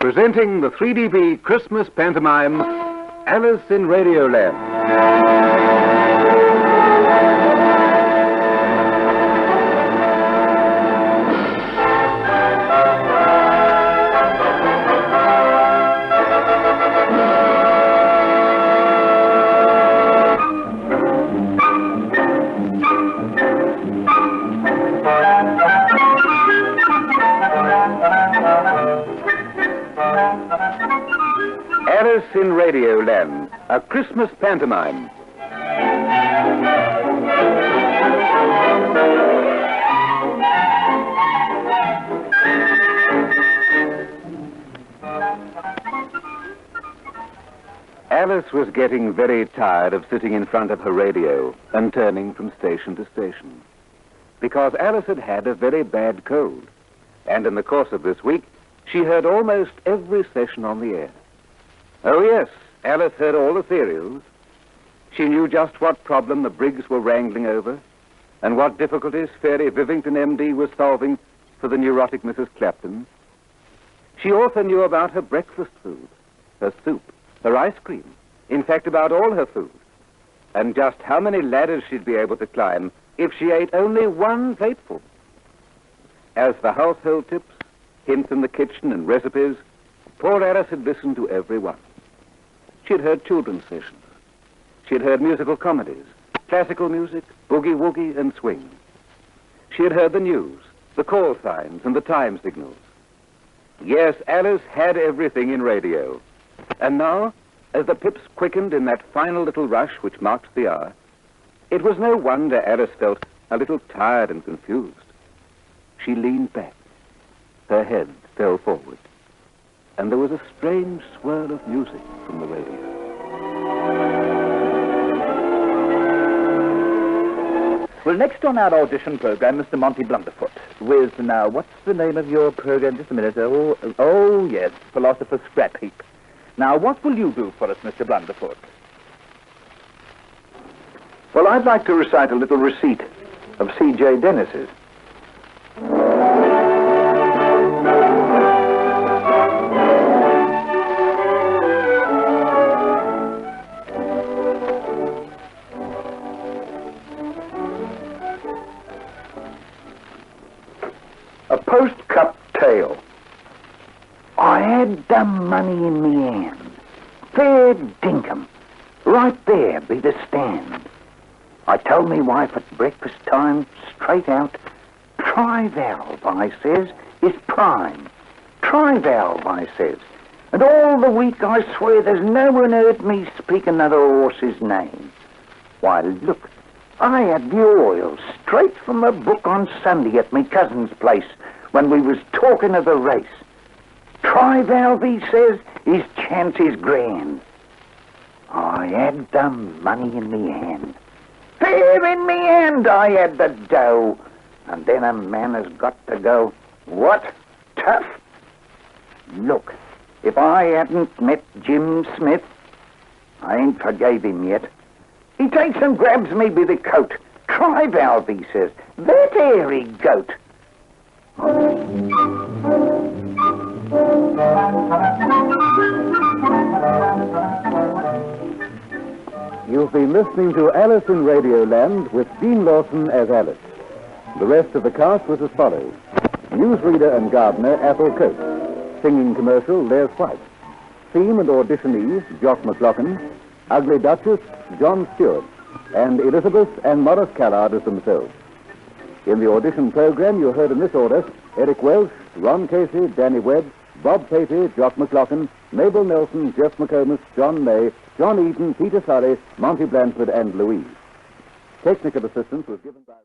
Presenting the 3DB Christmas Pantomime, Alice in Radioland. Alice in Radioland, a Christmas pantomime. Alice was getting very tired of sitting in front of her radio and turning from station to station, because Alice had had a very bad cold, and in the course of this week, she heard almost every session on the air. Oh, yes, Alice heard all the serials. She knew just what problem the Briggs were wrangling over and what difficulties Fairy Vivington, MD, was solving for the neurotic Mrs. Clapton. She also knew about her breakfast food, her soup, her ice cream, in fact, about all her food, and just how many ladders she'd be able to climb if she ate only one plateful. As for household tips, hints in the kitchen, and recipes, poor Alice had listened to every one. She had heard children's sessions. She had heard musical comedies, classical music, boogie-woogie, and swing. She had heard the news, the call signs, and the time signals. Yes, Alice had everything in radio. And now, as the pips quickened in that final little rush which marked the hour, it was no wonder Alice felt a little tired and confused. She leaned back. Her head fell forward, and there was a strange swirl of music from the radio. Well, next on our audition program, Mr. Monty Blunderfoot, with, now, what's the name of your program? Just a minute. Oh, yes, Philosopher's Scrap Heap. Now, what will you do for us, Mr. Blunderfoot? Well, I'd like to recite a little receipt of C.J. Dennis's. A post-cup tale. I had the money in me hand, fair dinkum, right there be the stand. I told me wife at breakfast time, straight out, Tri-valve, I says, is prime. Tri-valve, I says. And all the week I swear there's no one heard me speak another horse's name. Why, look, I had the oil straight from a book on Sunday at me cousin's place when we was talking of the race. Tri-valve, he says, his chance is grand. I had the money in me hand. Fair in me hand, I had the dough. And then a man has got to go, what? Tough? Look, if I hadn't met Jim Smith, I ain't forgave him yet. He takes and grabs me by the coat. Tri-valve, he says, that airy goat. You've been listening to Alice in Radioland with Jean Lawson as Alice. The rest of the cast was as follows. Newsreader and gardener, Athol Coates. Singing commercial, Les White. Theme and auditionee, Geoff McComas. Ugly Duchess, John Stewart. And Elizabeth and Morris Callard as themselves. In the audition program, you heard in this order Eric Welsh, Ron Casey, Danny Webb, Bob Patey, Geoff McComas, Mabel Nelson, Geoff McComas, John May, John Eden, Peter Surrey, Monty Blandford, and Louise. Technical assistance was given by...